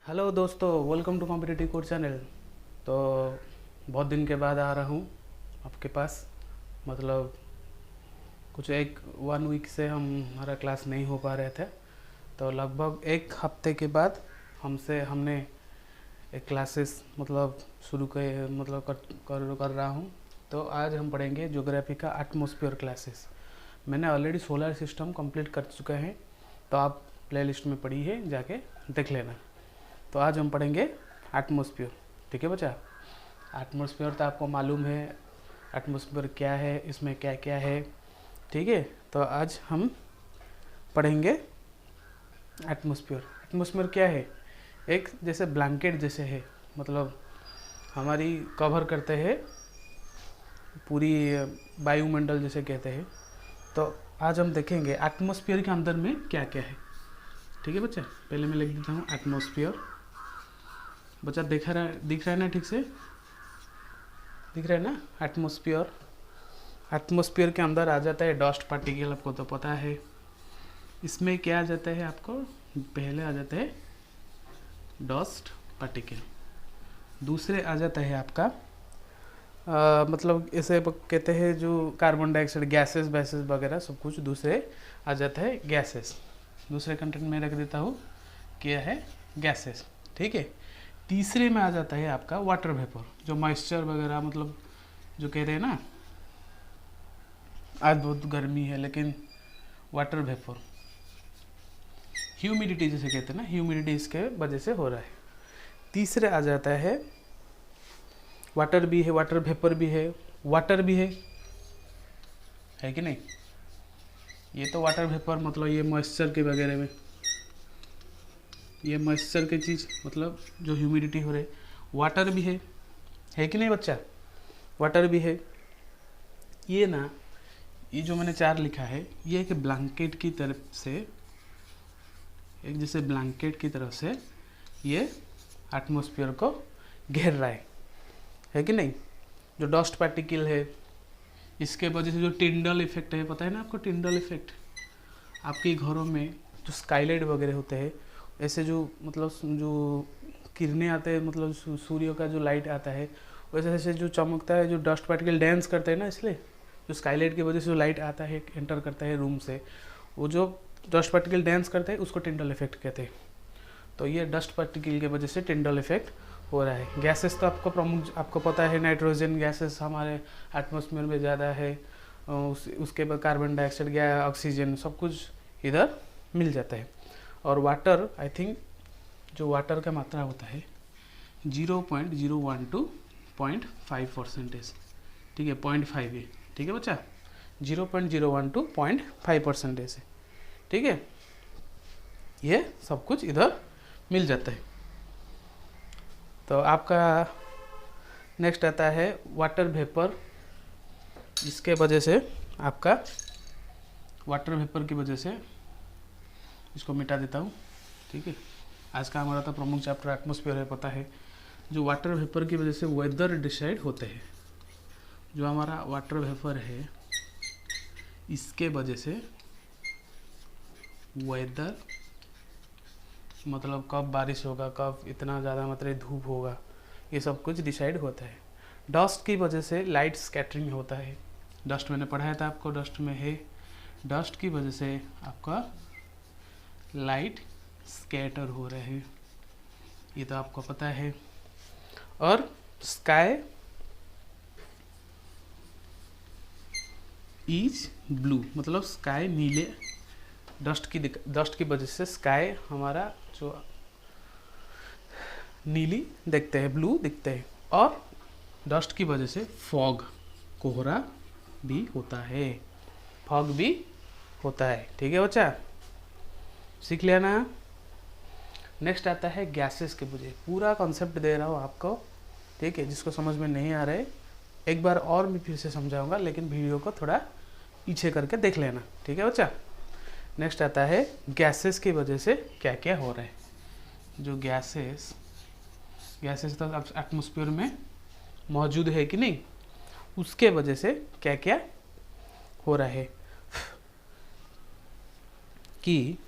Hello दोस्तों, welcome to competitive code channel. तो बहुत दिन के बाद आ रहा हूँ आपके पास। मतलब कुछ एक 1 वीक से हमारा क्लास नहीं हो पा रहे थे, तो लगभग एक हफ्ते के बाद हमने एक क्लासेस मतलब शुरू कर मतलब कर रहा हूँ। तो आज हम पढ़ेंगे ज्योग्राफी का एटमॉस्फेयर क्लासेस। मैंने ऑलरेडी सोलर सिस्टम कंप्लीट कर चुका है, तो आप प्लेलिस्ट में पढ़ी है, जाके देख लेना। तो आज हम पढ़ेंगे एटमॉस्फेयर। ठीक है बच्चा, एटमॉस्फेयर तो आपको मालूम है, एटमॉस्फेयर क्या है, इसमें क्या क्या है। ठीक है, तो आज हम पढ़ेंगे एटमॉस्फेयर। एटमॉस्फेयर क्या है? एक जैसे ब्लैंकेट जैसे है, मतलब हमारी कवर करते हैं पूरी वायुमंडल जैसे कहते हैं। तो आज हम देखेंगे एटमॉस्फेयर के अंदर में क्या क्या है। ठीक है बच्चा, पहले मैं लिख देता हूँ एटमॉस्फेयर। बच्चा दिख रहा है ना? ठीक से दिख रहा है ना? एटमॉस्फेयर के अंदर आ जाता है डस्ट पार्टिकल, आपको तो पता है। इसमें क्या आ जाता है आपको? पहले आ जाता है डस्ट पार्टिकल, दूसरे आ जाता है आपका मतलब ऐसे कहते हैं जो कार्बन डाइऑक्साइड गैसेस वैसेस वगैरह सब कुछ दूसरे आ जाता है गैसेस। दूसरे कंटेंट में रख देता हूँ क्या है? गैसेस। ठीक है, तीसरे में आ जाता है आपका वाटर वेपर, जो मॉइस्चर वगैरह मतलब जो कह रहे हैं ना, आज बहुत गर्मी है लेकिन वाटर वेपर, ह्यूमिडिटी जैसे कहते हैं ना, ह्यूमिडिटी इसके वजह से हो रहा है। तीसरे आ जाता है वाटर भी है, वाटर वेपर भी है, वाटर भी है कि नहीं? ये तो वाटर वेपर मतलब ये मॉइस्चर के वगैरह में, ये मॉइस्चर की चीज़ मतलब जो ह्यूमिडिटी हो रही है, वाटर भी है कि नहीं बच्चा? वाटर भी है। ये ना, ये जो मैंने चार लिखा है, ये एक ब्लैंकेट की तरफ से, एक जैसे ब्लैंकेट की तरफ से ये एटमॉस्फेयर को घेर रहा है कि नहीं? जो डस्ट पार्टिकल है, इसके वजह से जो टिंडल इफेक्ट है, पता है ना आपको? टिंडल इफेक्ट आपके घरों में जो स्काईलाइट वगैरह होते हैं, ऐसे जो मतलब जो किरणें आते हैं, मतलब सूर्य का जो लाइट आता है, वैसे वैसे जो चमकता है, जो डस्ट पार्टिकल डांस करते हैं ना, इसलिए जो स्काईलाइट की वजह से जो लाइट आता है, एंटर करता है रूम से, वो जो डस्ट पार्टिकल डांस करते हैं उसको टिंडल इफेक्ट कहते हैं। तो ये डस्ट पार्टिकल की वजह से टिंडल इफेक्ट हो रहा है। गैसेस तो आपको प्रमुख आपको पता है, नाइट्रोजन गैसेस हमारे एटमॉस्फेयर में ज़्यादा है, उसके बाद कार्बन डाइऑक्साइड गैस, ऑक्सीजन, सब कुछ इधर मिल जाता है। और वाटर, आई थिंक जो वाटर का मात्रा होता है 0.012 to 0.5%। ठीक है, 0.5 है। ठीक है बच्चा, 0.012 to 0.5% है। ठीक है, ये सब कुछ इधर मिल जाता है। तो आपका नेक्स्ट आता है वाटर वेपर। इसके वजह से आपका वाटर वेपर की वजह से इसको मिटा देता हूँ। ठीक है, आज का हमारा तो प्रमुख चैप्टर एटमॉस्फेयर है, पता है। जो वाटर वेपर की वजह से वेदर डिसाइड होते हैं, जो हमारा वाटर वेपर है, इसके वजह से वेदर मतलब कब बारिश होगा, कब इतना ज़्यादा मतलब धूप होगा, ये सब कुछ डिसाइड होता है। डस्ट की वजह से लाइट स्कैटरिंग होता है। डस्ट मैंने पढ़ाया था आपको, डस्ट में है, डस्ट की वजह से आपका लाइट स्कैटर हो रहे हैं, ये तो आपको पता है। और स्काई इज ब्लू, मतलब स्काई नीले, डस्ट की वजह से स्काई हमारा जो नीली दिखते हैं, ब्लू दिखते हैं। और डस्ट की वजह से फॉग, कोहरा भी होता है, फॉग भी होता है। ठीक है बच्चा, सीख लिया ना? नेक्स्ट आता है गैसेस के वजह। पूरा कॉन्सेप्ट दे रहा हूँ आपको, ठीक है? जिसको समझ में नहीं आ रहा है एक बार और मैं फिर से समझाऊंगा, लेकिन वीडियो को थोड़ा पीछे करके देख लेना। ठीक है बच्चा, नेक्स्ट आता है गैसेस की वजह से क्या क्या हो रहा है। जो गैसेस तो एटमॉस्फेयर में मौजूद है कि नहीं, उसके वजह से क्या क्या हो रहा है कि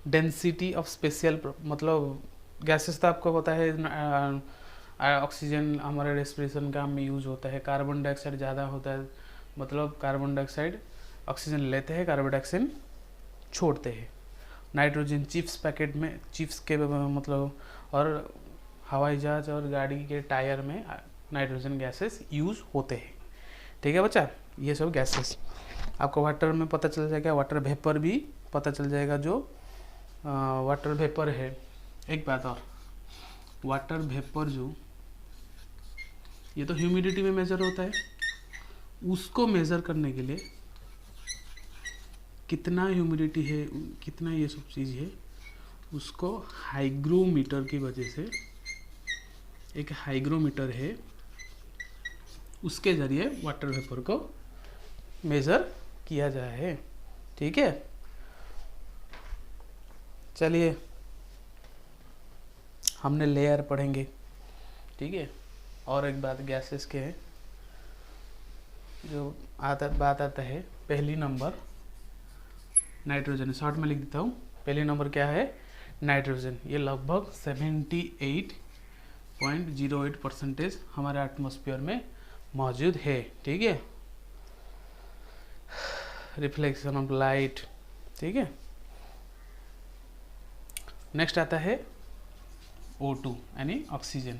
डेंसिटी ऑफ स्पेशल, मतलब गैसेस तो आपको पता है, ऑक्सीजन हमारे रेस्पिरेशन काम में यूज होता है, कार्बन डाइऑक्साइड ज़्यादा होता है, मतलब कार्बन डाइऑक्साइड ऑक्सीजन लेते हैं, कार्बन डाइऑक्साइड छोड़ते हैं। नाइट्रोजन चिप्स पैकेट में, चिप्स के मतलब, और हवाई जहाज और गाड़ी के टायर में नाइट्रोजन गैसेस यूज होते हैं। ठीक है बच्चा, ये सब गैसेस आपको वाटर में पता चल जाएगा, वाटर वेपर भी पता चल जाएगा। जो वाटर वेपर है, एक बात और, वाटर वेपर जो ये तो ह्यूमिडिटी में मेजर होता है, उसको मेजर करने के लिए कितना ह्यूमिडिटी है, कितना ये सब चीज़ है, उसको हाइग्रोमीटर की वजह से, एक हाइग्रोमीटर है, उसके ज़रिए वाटर वेपर को मेज़र किया जाए है। ठीक है, चलिए हमने लेयर पढ़ेंगे। ठीक है, और एक बात गैसेस के है, जो बात आता है, पहली नंबर नाइट्रोजन, शॉर्ट में लिख देता हूँ। पहली नंबर क्या है? नाइट्रोजन। ये लगभग 78.08% हमारे एटमॉस्फेयर में मौजूद है। ठीक है, रिफ्लेक्शन ऑफ लाइट। ठीक है, नेक्स्ट आता है O2 यानी ऑक्सीजन।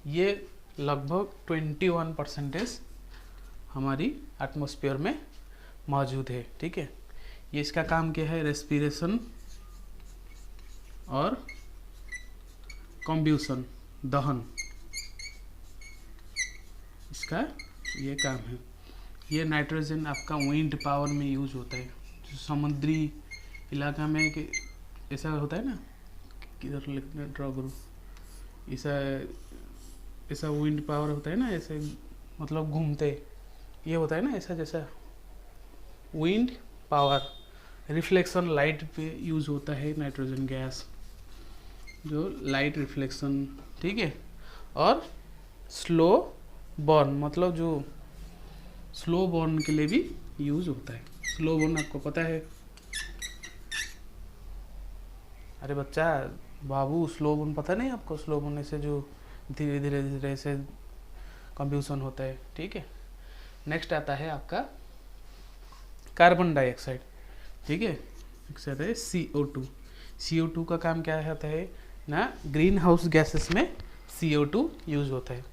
ये लगभग 21% हमारी एटमॉस्फेयर में मौजूद है। ठीक है, ये इसका काम क्या है? रेस्पिरेशन और कॉम्ब्यूशन, दहन, इसका ये काम है। ये नाइट्रोजन आपका विंड पावर में यूज होता है। जो समुद्री इलाका में कि ऐसा होता है ना, किधर ड्रॉ करूँ, ऐसा विंड पावर होता है ना, ऐसे मतलब घूमते ये होता है ना, ऐसा जैसा विंड पावर, रिफ्लेक्शन लाइट पे यूज़ होता है नाइट्रोजन गैस, जो लाइट रिफ्लेक्शन। ठीक है, और स्लो बर्न, मतलब जो स्लो बर्न के लिए भी यूज़ होता है। स्लो बर्न आपको पता है? अरे बच्चा बाबू, स्लो बर्न पता नहीं आपको? स्लो बर्न से जो धीरे धीरे धीरे से कंब्यूशन होता है। ठीक है, नेक्स्ट आता है आपका कार्बन डाइऑक्साइड। ठीक है, नेक्स्ट आता है CO2। CO2 का काम क्या होता है ना? ग्रीन हाउस गैसेस में CO2 यूज होता है।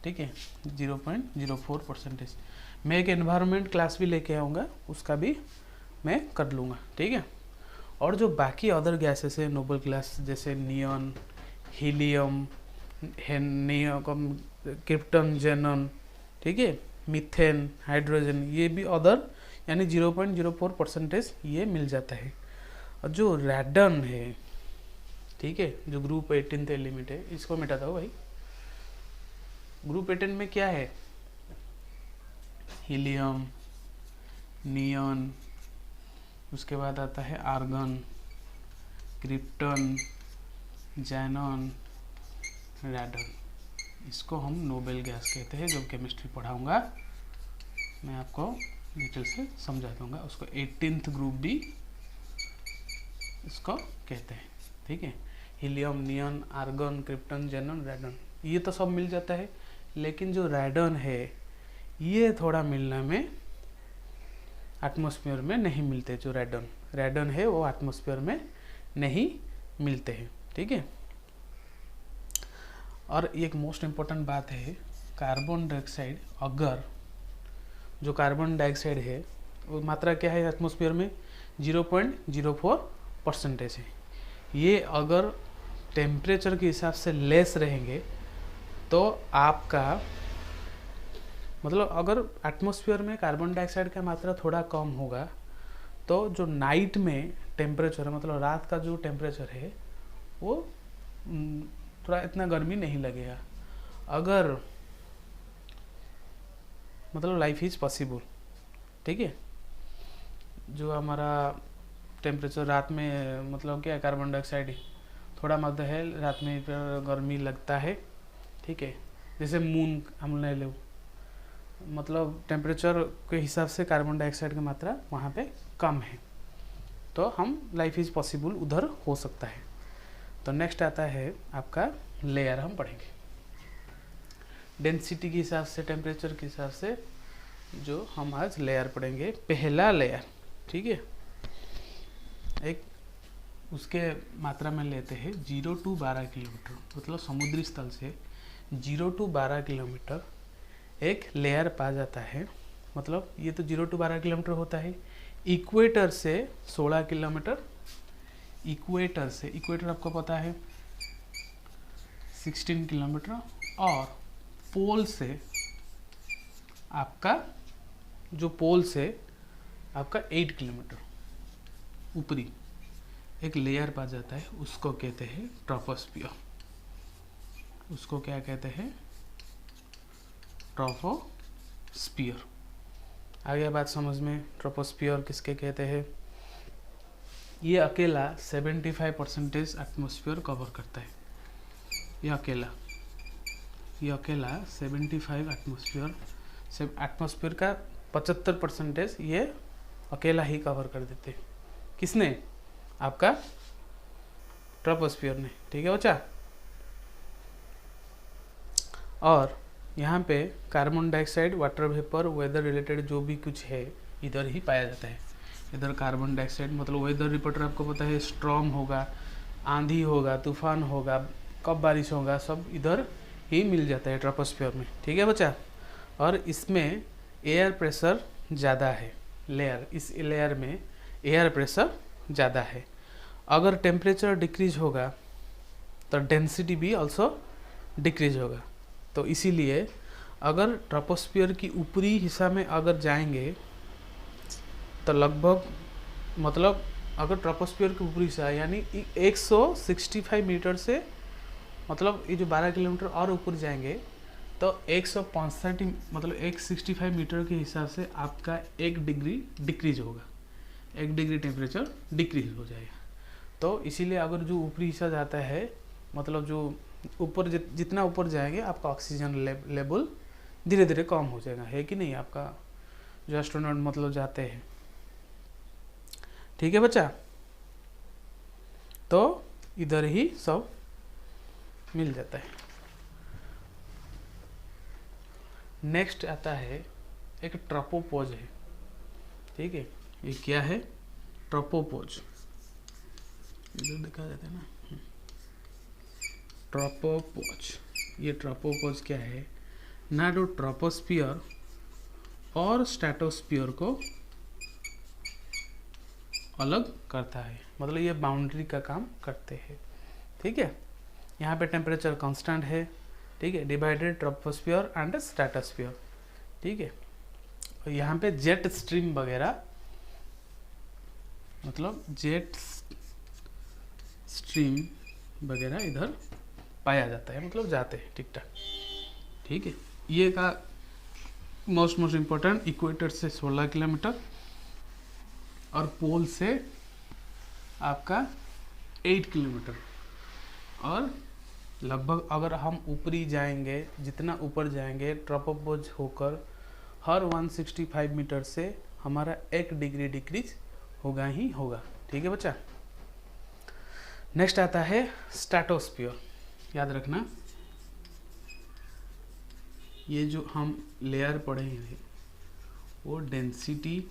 ठीक है, 0.04%। मैं एक एनवायरनमेंट क्लास भी लेके आऊँगा, उसका भी मैं कर लूँगा। ठीक है, और जो बाकी अदर गैसेस है नोबल गैस, जैसे नियॉन, हीलियम, नियोन, क्रिप्टन, जेनन, ठीक है, मीथेन, हाइड्रोजन, ये भी अदर यानी 0.04% ये मिल जाता है। और जो रेडन है, ठीक है, जो ग्रुप 18 एलिमेंट है, इसको मिटा दो भाई। ग्रुप 18 में क्या है? हीलियम, नियॉन, उसके बाद आता है आर्गन, क्रिप्टन, जेनॉन, रेडन। इसको हम नोबेल गैस कहते हैं। जब केमिस्ट्री पढ़ाऊंगा मैं आपको डिटेल से समझा दूंगा। उसको 18th ग्रुप भी इसको कहते हैं। ठीक है, helium, neon, argon, krypton, xenon, radon, ये तो सब मिल जाता है। लेकिन जो रेडन है ये थोड़ा मिलने में एटमॉस्फेयर में नहीं मिलते। जो रेडन है वो एटमॉस्फेयर में नहीं मिलते हैं। ठीक है, और एक मोस्ट इम्पोर्टेंट बात है, कार्बन डाइऑक्साइड, अगर जो कार्बन डाइऑक्साइड है वो मात्रा क्या है एटमॉस्फेयर में? 0.04% है। ये अगर टेम्परेचर के हिसाब से लेस रहेंगे तो आपका मतलब, अगर एटमॉस्फेयर में कार्बन डाइऑक्साइड का मात्रा थोड़ा कम होगा तो जो नाइट में टेम्परेचर, मतलब रात का जो टेम्परेचर है वो थोड़ा इतना गर्मी नहीं लगेगा। अगर मतलब लाइफ इज पॉसिबल। ठीक है, जो हमारा टेम्परेचर रात में मतलब क्या, कार्बन डाइऑक्साइड थोड़ा मध्य है, रात में गर्मी लगता है। ठीक है, जैसे मून हम ले लो, मतलब टेम्परेचर के हिसाब से कार्बन डाइऑक्साइड की मात्रा वहाँ पे कम है। तो हम लाइफ इज़ पॉसिबल उधर हो सकता है। तो नेक्स्ट आता है आपका लेयर, हम पढ़ेंगे डेंसिटी के हिसाब से, टेम्परेचर के हिसाब से जो हम आज लेयर पढ़ेंगे। पहला लेयर, ठीक है, एक उसके मात्रा में लेते हैं 0 to 12 किलोमीटर, मतलब समुद्री स्थल से 0 to 12 किलोमीटर एक लेयर पा जाता है। मतलब ये तो 0 to 12 किलोमीटर होता है। इक्वेटर से 16 किलोमीटर, इक्वेटर से, इक्वेटर आपको पता है 16 किलोमीटर, और पोल से आपका, जो पोल से आपका 8 किलोमीटर ऊपरी एक लेयर पा जाता है, उसको कहते हैं ट्रोपोस्फियर। उसको क्या कहते हैं? ट्रोपोस्फियर। आ गया बात समझ में? ट्रोपोस्फियर किसके कहते हैं? ये अकेला 75% एटमॉस्फेयर कवर करता है। ये अकेला 75 एटमॉस्फेयर का 75% ये अकेला ही कवर कर देते हैं। किसने? आपका ट्रोपोस्फियर ने। ठीक है बच्चा। और यहाँ पे carbon dioxide, water vapour, weather related जो भी कुछ है इधर ही पाया जाता है। इधर कार्बन डाइऑक्साइड मतलब वेदर रिपोर्टर आपको पता है, स्ट्रॉम होगा, आंधी होगा, तूफान होगा, कब बारिश होगा, सब इधर ही मिल जाता है ट्रोपोस्फियर में। ठीक है बच्चा। और इसमें एयर प्रेशर ज़्यादा है। लेयर, इस लेयर में एयर प्रेशर ज़्यादा है। अगर टेम्परेचर डिक्रीज होगा तो डेंसिटी भी ऑल्सो डिक्रीज होगा। तो इसीलिए अगर ट्रोपोस्फियर की ऊपरी हिस्सा में अगर जाएंगे तो लगभग, मतलब अगर ट्रोपोस्फियर के ऊपरी हिस्सा यानी 165 मीटर से, मतलब ये जो 12 किलोमीटर और ऊपर जाएंगे तो 165 मतलब 165 मीटर के हिसाब से आपका 1 डिग्री डिक्रीज होगा, 1 डिग्री टेम्परेचर डिक्रीज हो जाएगा। तो इसीलिए अगर जो ऊपरी हिस्सा जाता है, मतलब जो ऊपर जितना ऊपर जाएंगे आपका ऑक्सीजन लेवल धीरे धीरे कम हो जाएगा, है कि नहीं? आपका जो एस्ट्रोनॉट मतलब जाते हैं। ठीक है बच्चा। तो इधर ही सब मिल जाता है। नेक्स्ट आता है एक ट्रोपोपॉज है। ठीक है, ये क्या है? ट्रोपोपॉज। इधर दिखा देते हैं ना, ट्रोपोपॉज। ये ट्रोपोपॉज क्या है ना, जो ट्रोपोस्फियर और स्ट्रेटोस्फियर को अलग करता है, मतलब ये बाउंड्री का काम करते हैं। ठीक है, यहाँ पे टेम्परेचर कांस्टेंट है। ठीक है, डिवाइडेड ट्रोपोस्फियर एंड स्ट्रेटोस्फियर। ठीक है, और यहाँ पे जेट स्ट्रीम वगैरह, मतलब जेट स्ट्रीम वगैरह इधर पाया जाता है, मतलब जाते हैं ठीक ठाक। ठीक है, ये का मोस्ट इम्पोर्टेंट, इक्वेटर से 16 किलोमीटर और पोल से आपका 8 किलोमीटर। और लगभग अगर हम ऊपरी जाएंगे, जितना ऊपर जाएंगे ट्रोपोपॉज होकर, हर 165 मीटर से हमारा 1 डिग्री डिक्रीज होगा ही होगा। ठीक है बच्चा। नेक्स्ट आता है स्ट्रेटोस्फियर। याद रखना, ये जो हम लेयर पढ़े हैं वो डेंसिटी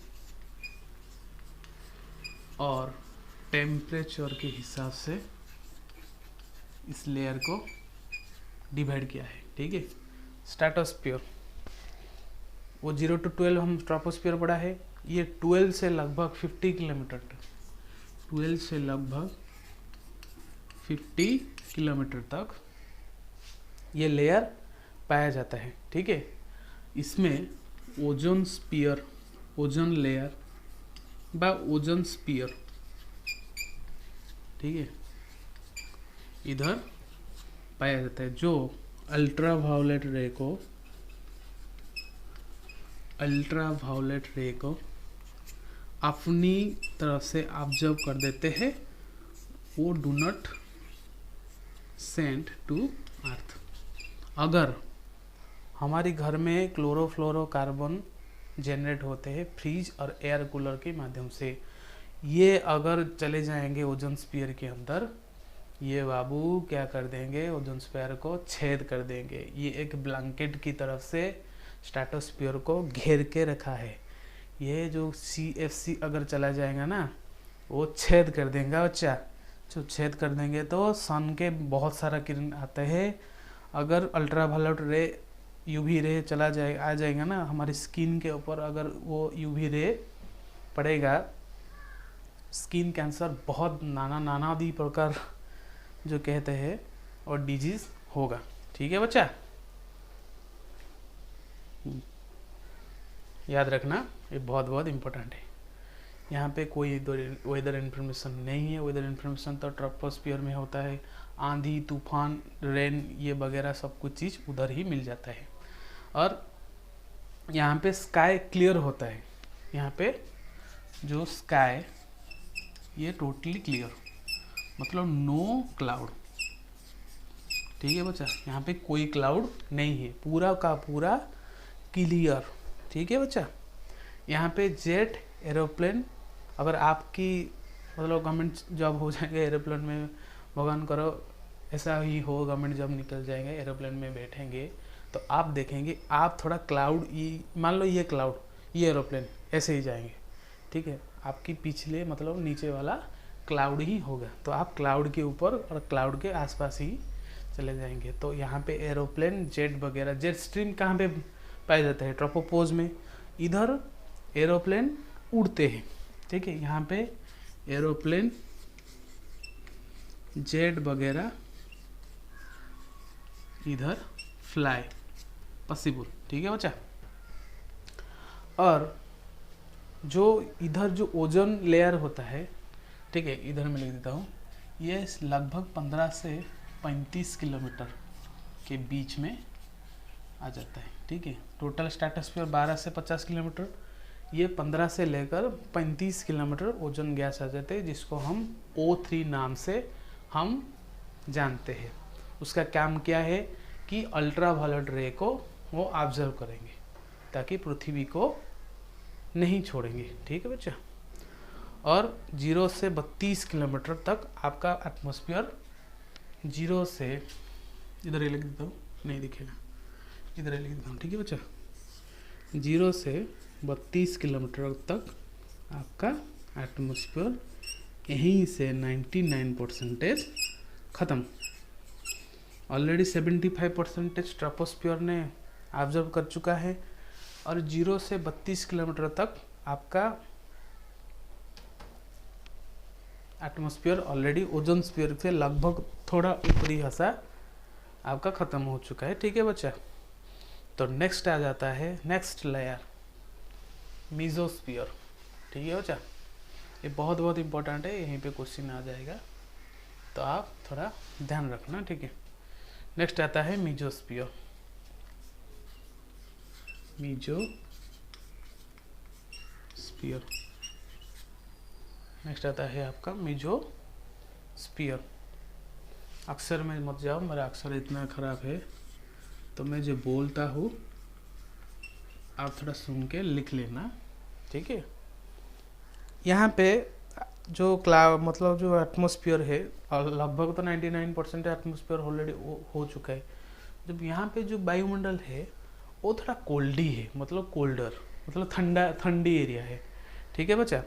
और टेम्परेचर के हिसाब से इस लेयर को डिवाइड किया है। ठीक है, स्ट्रेटोस्फियर वो 0 to 12 हम ट्रोपोस्फियर पढ़ा है। ये 12 से लगभग 50 किलोमीटर तक, 12 से लगभग 50 किलोमीटर तक ये लेयर पाया जाता है। ठीक है, इसमें ओजोन स्पीयर, ओजोन लेयर बा ओजोन स्पीयर, ठीक है, इधर पाया जाता है, जो अल्ट्रावायलेट रे को अपनी तरफ से ऑब्जर्व कर देते हैं। वो do not send to earth. अगर हमारे घर में क्लोरोफ्लोरोकार्बन जनरेट होते हैं फ्रिज और एयर कूलर के माध्यम से, ये अगर चले जाएंगे ओजोन स्फीयर के अंदर, ये बाबू क्या कर देंगे, ओजोन स्फीयर को छेद कर देंगे। ये एक ब्लैंकेट की तरफ से स्ट्रेटोस्फीयर को घेर के रखा है। ये जो CFC अगर चला जाएगा ना, वो छेद कर देंगे बच्चा। जो छेद कर देंगे तो सन के बहुत सारा किरण आते हैं। अगर अल्ट्रावायलेट रे, UV रे चला जाए आ जाएगा ना हमारी स्किन के ऊपर, अगर वो UV रे पड़ेगा, स्किन कैंसर बहुत नाना दी प्रकार जो कहते हैं और डिजीज होगा। ठीक है बच्चा, याद रखना, ये बहुत बहुत इम्पोर्टेंट है। यहाँ पे कोई वेदर इन्फॉर्मेशन नहीं है। वेदर इन्फॉर्मेशन तो ट्रोपोस्फियर में होता है। आंधी, तूफान, रेन, ये वगैरह सब कुछ चीज़ उधर ही मिल जाता है। और यहाँ पे स्काई क्लियर होता है। यहाँ पे जो स्काई, ये टोटली क्लियर, मतलब नो क्लाउड। ठीक है बच्चा, यहाँ पे कोई क्लाउड नहीं है, पूरा का पूरा क्लियर। ठीक है बच्चा, यहाँ पे जेट, एरोप्लेन, अगर आपकी मतलब गवर्नमेंट जॉब हो जाएगा एरोप्लेन में, भगवान करो ऐसा ही हो, गवर्नमेंट जॉब निकल जाएगा, एरोप्लेन में बैठेंगे तो आप देखेंगे आप थोड़ा क्लाउड, ये मान लो ये क्लाउड, ये एरोप्लेन ऐसे ही जाएंगे। ठीक है, आपकी पिछले मतलब नीचे वाला क्लाउड ही होगा, तो आप क्लाउड के ऊपर और क्लाउड के आसपास ही चले जाएंगे। तो यहाँ पे एरोप्लेन, जेट वगैरह, जेट स्ट्रीम कहाँ पे पाया जाता है, ट्रोपोपोज में। इधर एरोप्लेन उड़ते हैं। ठीक है, यहाँ पे एरोप्लेन, जेट वगैरह इधर फ्लाई पॉसिबल। ठीक है बच्चा, और जो इधर जो ओजोन लेयर होता है, ठीक है, इधर मैं लिख देता हूँ, ये लगभग 15 से 35 किलोमीटर के बीच में आ जाता है। ठीक है, टोटल स्ट्रेटोस्फीयर 12 से 50 किलोमीटर, ये 15 से लेकर 35 किलोमीटर ओजोन गैस आ जाते हैं, जिसको हम O3 नाम से हम जानते हैं। उसका काम क्या है कि अल्ट्रावायलेट रे को वो ऑब्जर्व करेंगे ताकि पृथ्वी को नहीं छोड़ेंगे। ठीक है बच्चा, और 0 से 32 किलोमीटर तक आपका एटमॉस्फेयर, 0 से, इधर ही लिख देता हूँ, नहीं दिखेगा, इधर ही लिख देता हूँ। ठीक है बच्चा, 0 से 32 किलोमीटर तक आपका एटमॉस्फेयर यहीं से 99% ख़त्म। ऑलरेडी 75% ट्रोपोस्फियर ने ऑब्जर्व कर चुका है, और 0 से 32 किलोमीटर तक आपका एटमॉस्फेयर ऑलरेडी ओजोन स्फीयर से लगभग थोड़ा ऊपरी हिस्सा आपका ख़त्म हो चुका है। ठीक है बच्चा, तो नेक्स्ट आ जाता है नेक्स्ट लेयर, मीजोस्फीयर। ठीक है बच्चा, ये बहुत बहुत इंपॉर्टेंट है, यहीं पे क्वेश्चन आ जाएगा, तो आप थोड़ा ध्यान रखना। ठीक है, नेक्स्ट आता है मीजोस्फीयर। मीजोस्फीयर नेक्स्ट आता है आपका मीजोस्फीयर। अक्षर में मत जाओ, मेरा अक्षर इतना ख़राब है, तो मैं जो बोलता हूँ आप थोड़ा सुन के लिख लेना। ठीक है, यहाँ पे जो क्लाउड मतलब जो एटमॉस्फेयर है, और लगभग तो 99% एटमॉस्फेयर ऑलरेडी हो चुका है। जब यहाँ पे जो वायुमंडल है वो थोड़ा कोल्डी है, मतलब कोल्डर, मतलब ठंडी एरिया है। ठीक है बच्चा,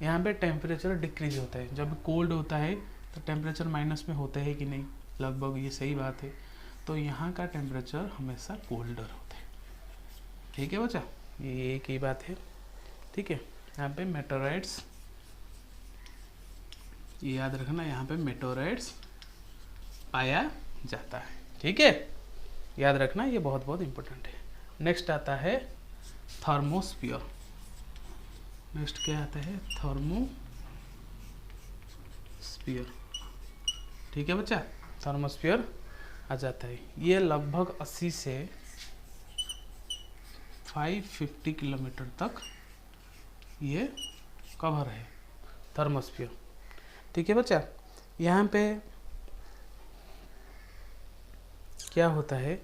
यहाँ पे टेम्परेचर डिक्रीज होता है। जब कोल्ड होता है तो टेम्परेचर माइनस में होता है कि नहीं, लगभग ये सही बात है। तो यहाँ का टेम्परेचर हमेशा कोल्डर होता है। ठीक है बच्चा, ये एक ही बात है। ठीक है, यहाँ पे मेटेराइट्स, ये याद रखना, यहाँ पे मेटेराइट्स पाया जाता है। ठीक है, याद रखना, ये बहुत बहुत इंपॉर्टेंट है। नेक्स्ट आता है थर्मोस्फीयर। नेक्स्ट क्या आता है, थर्मोस्फीयर। ठीक है बच्चा, थर्मोस्फीयर आ जाता है। ये लगभग 80 से 550 किलोमीटर तक ये कवर है थर्मोस्फीयर। ठीक है बच्चा, यहाँ पे क्या होता है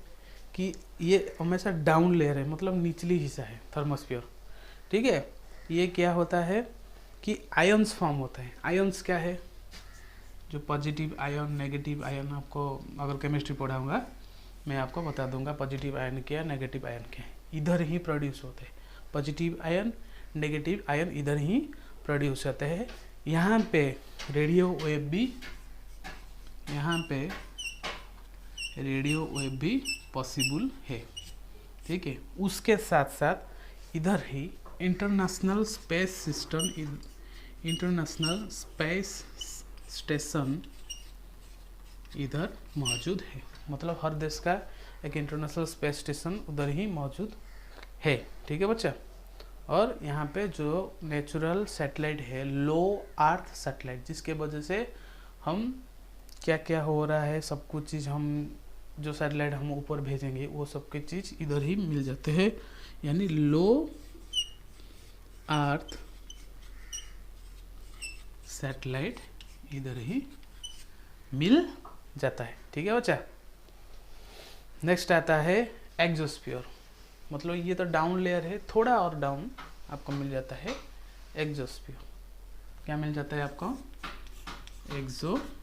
कि ये हमेशा डाउन लेयर है, मतलब निचली हिस्सा है थर्मोस्फीयर। ठीक है, ये क्या होता है कि आयन्स फॉर्म होते हैं। आयन्स क्या है? जो पॉजिटिव आयन, नेगेटिव आयन, आपको अगर केमिस्ट्री पढ़ाऊंगा मैं आपको बता दूंगा पॉजिटिव आयन क्या, नेगेटिव आयन क्या है। इधर ही प्रोड्यूस होते हैं पॉजिटिव आयन, नेगेटिव आयन, इधर ही प्रोड्यूस होते हैं। यहाँ पे रेडियो वेव भी, यहाँ पे रेडियो वेव भी पॉसिबल है, ठीक है। उसके साथ साथ इधर ही international space system, international space station इधर मौजूद है। मतलब हर देश का एक इंटरनेशनल स्पेस स्टेशन उधर ही मौजूद है, ठीक है बच्चा। और यहाँ पे जो नेचुरल सैटेलाइट है, लो अर्थ सैटेलाइट, जिसके वजह से हम क्या क्या हो रहा है सब कुछ चीज़, हम जो सैटेलाइट हम ऊपर भेजेंगे वो सब की चीज़ इधर ही मिल जाते हैं। यानी लो अर्थ सैटेलाइट इधर ही मिल जाता है, ठीक है बच्चा। नेक्स्ट आता है एक्सोस्फीयर। मतलब ये तो डाउन लेयर है, थोड़ा और डाउन आपको मिल जाता है एक्सोस्फीयर। क्या मिल जाता है आपको? एक्सोस्फीयर,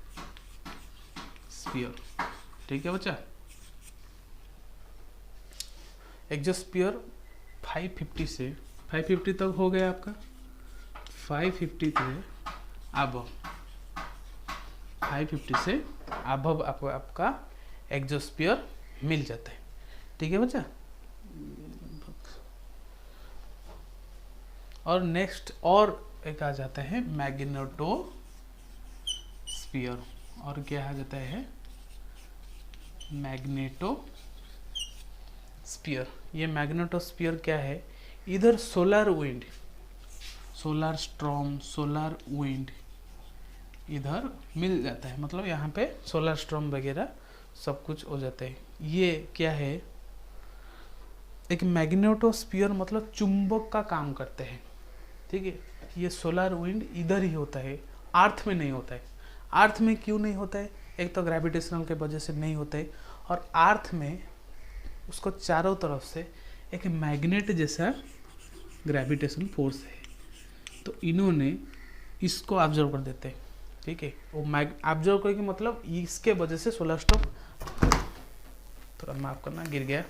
ठीक है बच्चा। एक्सोस्फीयर 550 से 550 तक हो गया आपका, 550 से अब 550 से अब आपका एक्सोस्फीयर मिल जाता है, ठीक है बच्चा। और नेक्स्ट और एक आ जाता है मैग्नेटोस्फीयर। और क्या आ जाता है? मैग्नेटोस्फीयर। ये मैग्नेटोस्फीयर क्या है? इधर solar wind, solar storm, solar wind इधर मिल जाता है। मतलब यहाँ पे सोलर स्ट्रॉम वगैरह सब कुछ हो जाता है। ये क्या है? एक मैग्नेटोस्फीयर मतलब चुंबक का काम करते हैं, ठीक है। ये सोलर विंड इधर ही होता है, अर्थ में नहीं होता है। अर्थ में क्यों नहीं होता है? एक तो ग्रेविटेशनल के वजह से नहीं होता है, और अर्थ में उसको चारों तरफ से एक मैग्नेट जैसा ग्रेविटेशन फोर्स है, तो इन्होंने इसको ऑब्जर्व कर देते हैं, ठीक है। वो ऑब्जर्व करके मतलब इसके वजह से सोलर स्टॉम, थोड़ा माफ करना गिर गया,